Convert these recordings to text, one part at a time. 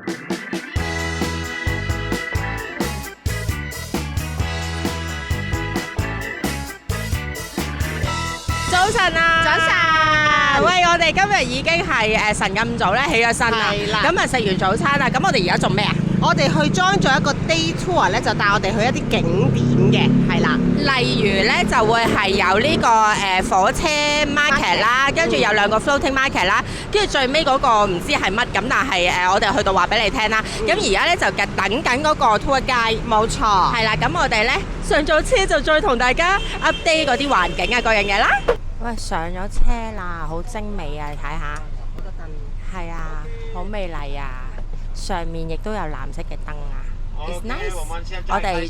早晨啊！早晨，喂，我哋今日已經係晨咁早咧起咗身啦，係啦咁啊食完早餐啦，咁我哋而家做咩啊？我哋去 join 咗一個 day tour 咧，就帶我哋去一啲景點嘅，係啦。例如咧就會係有呢個火車 market 啦，跟住有兩個 floating market 啦，跟住最尾嗰個唔知係乜咁，但係我哋去到話俾你聽啦。咁而家咧就等緊嗰個 tour guide，冇錯，係啦。咁我哋咧上咗車就再同大家 update 嗰啲環境啊各樣嘢啦。喂，上咗車啦，好精美啊！你睇下，好多燈，係啊，好美麗啊！上面亦都有藍色嘅燈啊 ，It's nice。我哋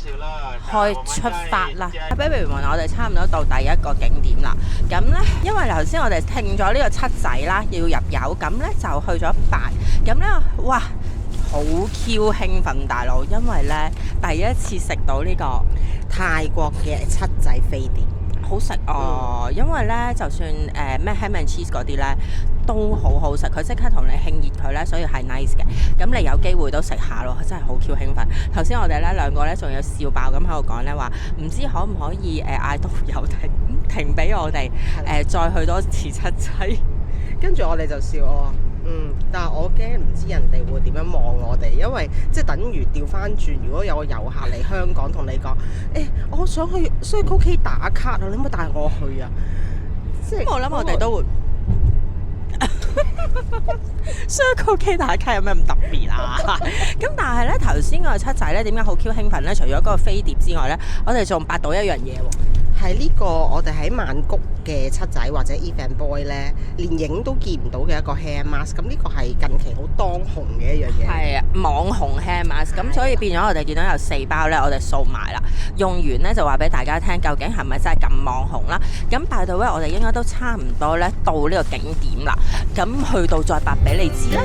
開出發啦 ，Baby 們，我哋差唔多到第一個景點啦。咁呢，因為頭先我哋聽咗呢個七仔啦，要入油，咁呢就去咗八。咁呢，哇，好 Q 興奮大佬，因為呢第一次食到呢個泰國嘅七仔飛碟。好食哦，因為咧就算咩 ham and cheese 嗰啲咧都好好食，佢即刻同你興熱佢咧，所以係 nice 嘅。咁你有機會都食下咯，真係好 Q 興奮。頭先我哋咧兩個咧仲有笑爆咁喺度講咧話，唔知可唔可以嗌導遊停俾我哋再去多次七仔。跟住我哋就笑我話，但係我驚唔知人哋會點樣望我哋，因為即係等於調翻轉，如果有個遊客嚟香港同你講，我想去 Circle K 打卡啊，你可唔可以帶我去啊？即係我諗我哋都會。Circle K 打卡有咩咁特別啊？咁但係咧頭先個七仔咧點解好 Q 興奮咧？除咗嗰個飛碟之外咧，我哋仲八到一樣嘢喎。係呢個我哋喺曼谷嘅七仔或者 Eve and Boy 咧，連影都見唔到嘅一個 hair mask。咁呢個係近期好當紅嘅一樣嘢。係啊，網紅 hair mask。咁所以變咗我哋見到有4包咧，我哋掃埋啦。用完咧就話俾大家聽，究竟係咪真係咁網紅啦？咁by the way，我哋應該都差唔多咧到呢個景點啦。咁去到再白俾你知啦。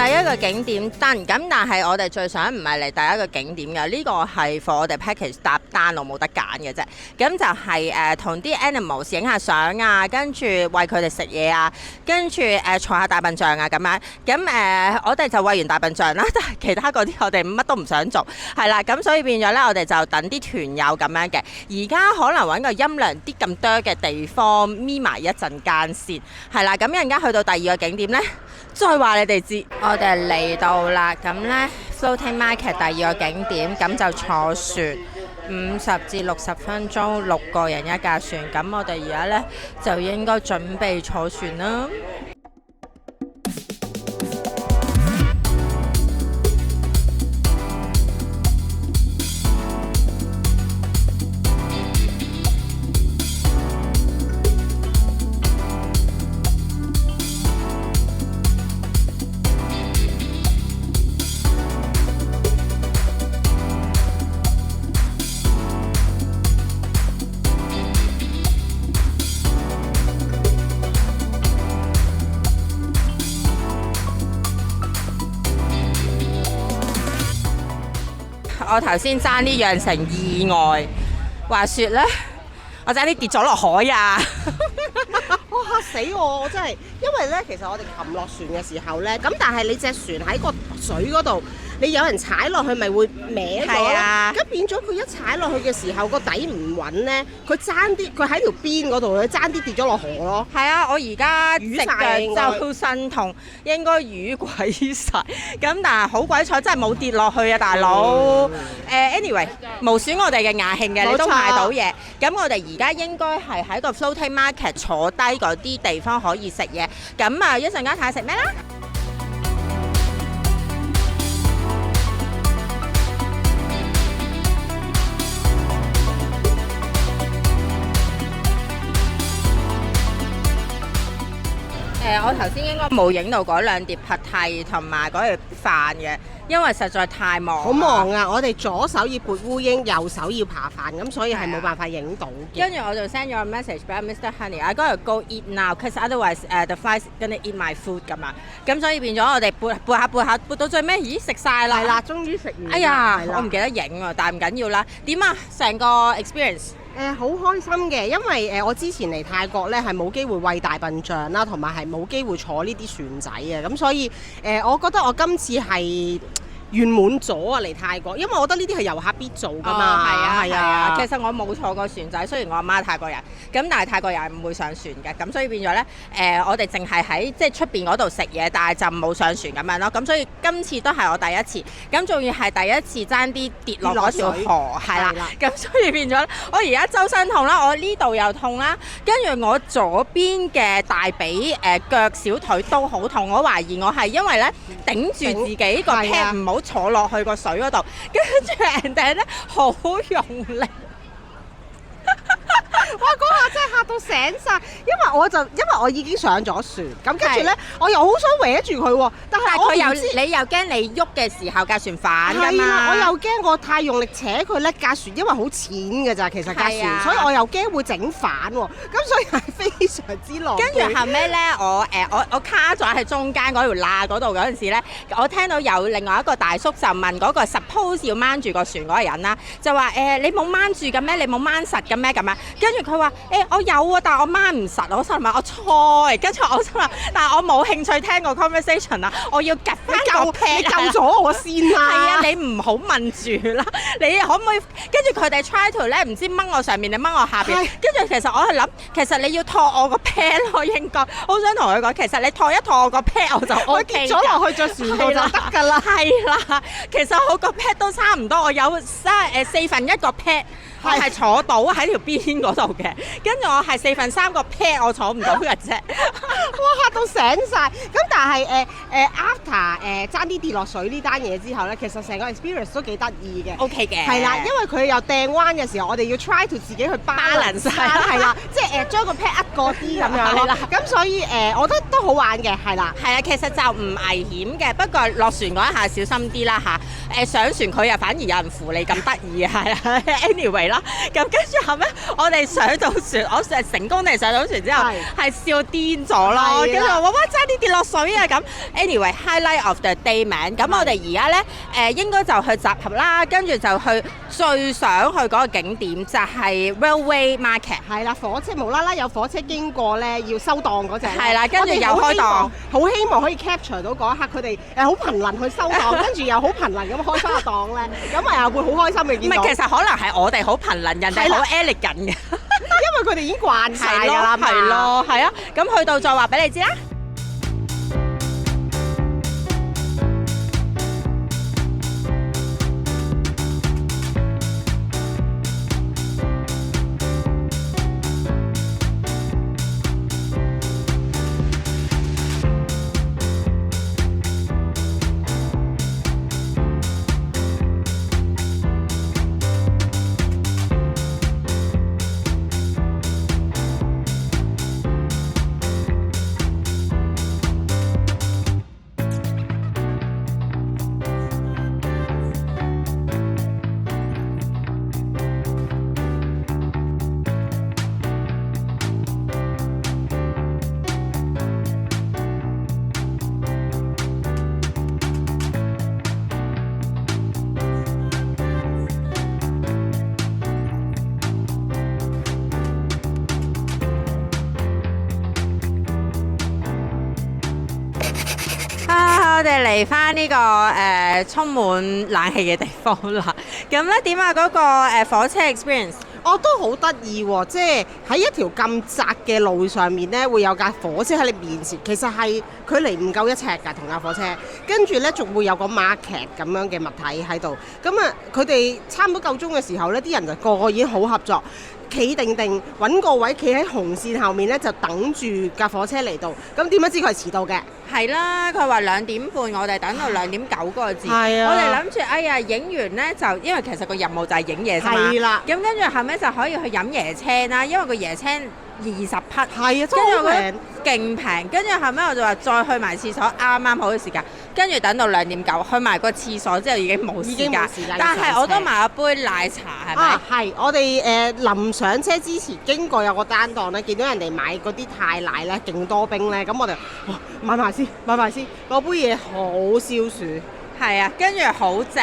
第一個景點單咁，但係我哋最想唔係嚟第一個景點嘅，呢個係 for 我哋 package 搭單，我冇得揀嘅啫。咁就係同啲 animals 影下相啊，跟住餵佢哋食嘢啊，跟住坐下大笨象啊咁樣。咁我哋就餵完大笨象啦，但係其他嗰啲我哋乜都唔想做，係啦。咁所以變咗咧，我哋就等啲團友咁樣嘅。而家可能揾個陰涼啲咁多嘅地方眯埋一陣間先，係啦。咁一陣間去到第二個景點呢，再話你哋知。我哋嚟到啦，咁呢 floating market 第二個景點，咁就坐船50至60分鐘，6個人一架船。咁我哋而家呢，就應該準備坐船啦。我頭先爭啲釀成意外，話説呢，我爭啲跌咗落海啊！哇嚇死我！我真係，因為咧，其實我哋擒落船嘅時候咧，咁但係你隻船喺個水嗰度，你有人踩落去咪會歪咗咯。係啊，咁變咗佢一踩落去嘅時候，個底唔穩咧，佢爭啲，佢喺條邊嗰度咧，爭啲跌咗落河咯。係啊，我而家隻魚腳周身痛，應該魚鬼晒。咁但係好鬼彩，真係冇跌落去啊，大佬。anyway， 無損我哋嘅雅興嘅，你都買到嘢。咁我哋而家應該係喺個 floating market 坐低嗰啲地方可以食嘢。咁啊，一陣間睇下食咩啦。我頭先應該冇影到嗰兩碟 pad thai 同埋嗰碟飯嘅，因為實在太忙。好忙啊！我哋左手要撥烏蠅，右手要扒飯，咁所以係冇辦法影到嘅。跟住我就 send 咗個 message 俾 Mr. Honey，I gotta go eat now，cause otherwise the flies gonna eat my food 咁啊。咁所以變咗我哋撥下撥到最尾，咦食晒啦！係啦，終於食完。哎呀，我唔記得影啊，但係唔緊要啦。點啊？成個 experience？好開心嘅，因為我之前嚟泰國咧係冇機會餵大笨象啦，同埋係冇機會坐呢啲船仔嘅，咁所以我覺得我今次係圓滿咗啊嚟泰國，因為我覺得呢啲係遊客必做㗎嘛。係啊。其實我冇坐過船仔，雖然我阿媽係泰國人，咁但係泰國人係唔會上船嘅，咁所以變咗咧我哋淨係喺即係出邊嗰度食嘢，但係就冇上船咁樣咯。咁所以今次都係我第一次，咁仲要係第一次爭啲跌落嗰條河，係啦。咁所以變咗我而家周身痛啦，我呢度又痛啦，跟住我左邊嘅大髀腳小腿都好痛，我懷疑我係因為咧頂住自己個 pad 唔好坐落去個水嗰度，跟住人哋咧好用力。哇！嗰下真係嚇到醒晒，因為我已經上咗船，咁跟住咧我又好想搲住佢喎，但係佢又你又驚你喐嘅時候架船反㗎嘛，我又驚我太用力扯佢咧架船，因為好淺㗎咋，其實架船，所以我又驚會整反喎，咁所以係非常之狼狽。跟住後尾咧，我卡咗喺中間嗰條罅嗰度嗰陣時咧，我聽到有另外一個大叔就問嗰個 suppose 要掹住個船嗰個人啦，就話你冇掹住嘅咩？你冇掹實嘅咩？咁樣，跟住佢話我有啊，但係我掹唔實，我心諗我錯，跟住我心諗，但係我冇興趣聽個 conversation 啊，我要夾翻個 pad 你救咗我先啦。係啊，你唔好問住啦，你可唔可以跟住佢哋 try to 咧，唔知掹我上面定掹我下邊？跟住其實我係諗，其實你要托我個 pad 咯，應該好想同佢講，其實你托一托我個 pad 我就 OK 㗎。跌咗落去隻船度就得㗎啦。係啦，其實我個 pad 都差唔多，我有四分一個 pad。我係坐到喺條邊嗰度嘅，跟住我係4/3個 pad 我坐唔到嘅啫。哇！嚇到醒晒。咁但係after 爭啲跌落水呢單嘢之後咧，其實成個 experience 都幾得意嘅。OK 嘅。係啦，因為佢又掟彎嘅時候，我哋要 try to 自己去 balance 係啦，即係將個 pad 過啲咁樣咯。咁所以我覺得都好玩嘅，係啦。係啊，其實就唔危險嘅，不過落船嗰一下小心啲啦嚇。上船佢又反而有人扶你咁得意啊，係啊。anyway。咁跟住後尾，我哋上到船，我成功地上到船之後，係笑癲咗咯。跟住話哇，差啲跌落水啊咁。Anyway，highlight of the day 名。咁我哋而家咧應該就去集合啦，跟住就去最想去嗰個景點就係 Railway Market。係啦，火車無啦啦有火車經過咧，要收檔嗰隻。係啦，跟住又開檔。好希望可以 capture 到嗰一刻，佢哋好頻能去收檔，跟住又好頻能咁開翻個檔咧，咁咪又會好開心嘅見到。唔係，其實可能係我哋好頻能，人哋好 elegant 嘅，因為佢哋已經慣晒㗎啦嘛。係咯，係啊，咁去到再話俾你知啦。我哋嚟翻呢個充滿冷氣嘅地方啦。咁咧點啊？嗰個火車 experience，我都好得意喎！即係喺一條咁窄嘅路上面咧，會有架火車喺你面前。其實係距離唔夠1尺㗎，同架火車。跟住咧，仲會有個 market 咁樣嘅物體喺度。咁啊，佢哋差唔多夠鐘嘅時候咧，啲人就個個已經好合作。企定定揾個位，企喺紅線後面咧，就等住架火車嚟到。咁點樣知佢係遲到嘅？係啦，佢話2點半，我哋等到2點9嗰個字。係啊，我哋諗住，哎呀，影完咧就，因為其實個任務就係影嘢啫嘛。係啦。咁跟住後尾就可以去飲椰青啦，因為個椰青20匹，係啊，真跟住我覺係好平。得勁平，跟住後尾我就話再去埋廁所，啱啱好嘅時間，跟住等到2點9，去埋個廁所之後已經冇時已經間冇時間，但係我都上車買咗杯奶茶，係咪？係我哋臨上車之前經過有個單檔咧，見到人哋買嗰啲泰奶咧，勁多冰咧，咁我哋買埋先，嗰杯嘢好消暑。係啊，跟住好正。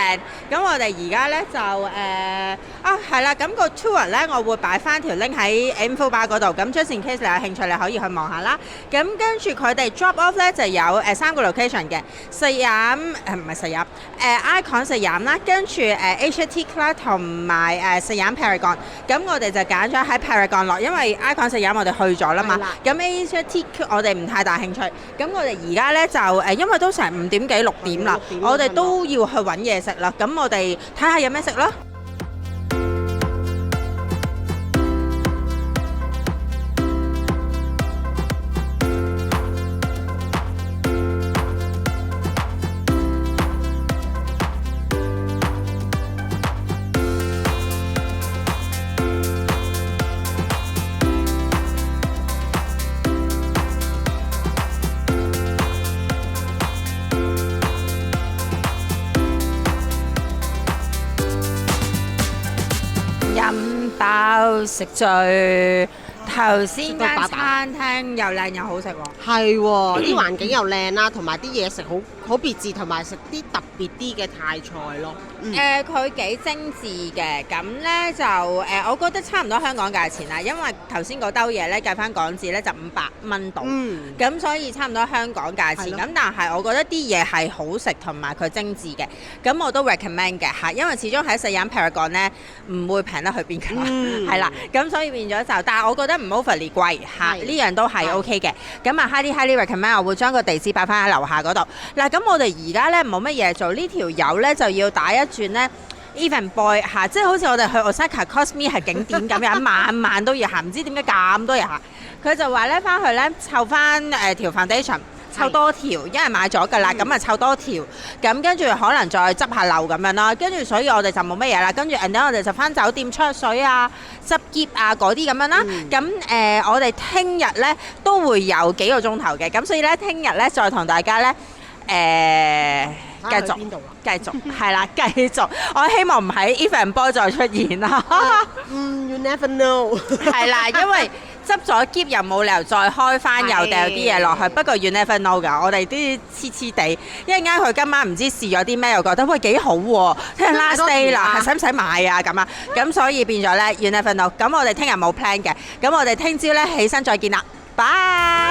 咁我哋而家咧就係啦。咁個 tour 咧，我會擺翻條 link 喺 info bar 嗰度。咁 just in case 你有興趣，你可以去望下啦。咁跟住佢哋 drop off 咧就有3個 location 嘅，石飲唔係石飲，Icon 石飲啦，跟住HT Club 同埋石飲 Paragon。咁我哋就揀咗喺 Paragon 落，因為 Icon 石飲我哋去咗啦嘛。咁 HT 我哋唔太大興趣。咁我哋而家咧就因為都成5點幾6點啦，我哋都要去揾嘢食啦，咁我哋睇下有咩食啦。飲飽食醉，頭先間餐廳又靚又好食喎。係喎，啲環境又靚啦，同埋啲嘢食好別緻，同埋食啲特別啲嘅泰菜咯。佢幾精緻嘅，咁呢就我覺得差唔多香港價錢啦，因為頭先嗰兜嘢呢計翻港紙呢就500蚊度，咁所以差唔多香港價錢。咁但係我覺得啲嘢係好食同埋佢精緻嘅，咁我都 recommend 嘅嚇，因為始終喺石飲 Paragon 呢唔會平得去邊㗎啦，係啦，咁所以變咗就，但係我覺得唔 overly 貴嚇，呢樣都係 OK 嘅。咁啊 highly recommend， 我會將個地址擺翻喺樓下嗰度。嗱，咁我哋而家呢冇乜嘢做，呢條友呢就要打一轉呢 Even Boy 嚇，即係好似我哋去 Osaka Cosme 係景點咁樣，晚晚都要行，唔知點解咁多人行。佢就話呢翻去呢湊翻條 foundation。湊多條，因為買咗㗎啦，咁啊湊多條，咁跟住可能再執下漏咁樣啦，跟住所以我哋就冇乜嘢啦，跟住我哋就翻酒店吹水啊、執篋啊嗰啲咁樣啦，咁我哋聽日咧都會有幾個鐘頭嘅，咁所以咧聽日咧再同大家咧繼續係啦，繼續，我希望唔喺 Even Boy 再出現啦。You never know。係啦，因為執咗篋又冇理由再開翻，又掉啲嘢落去。不過 you never know 㗎，我哋啲黐黐地，一陣間佢今晚唔知試咗啲咩，又覺得喂幾好喎，聽日 last day 啦，係使唔使買啊咁啊？咁所以變咗咧 you never know。咁我哋聽日冇 plan 嘅，咁我哋聽朝咧起身再見啦，拜。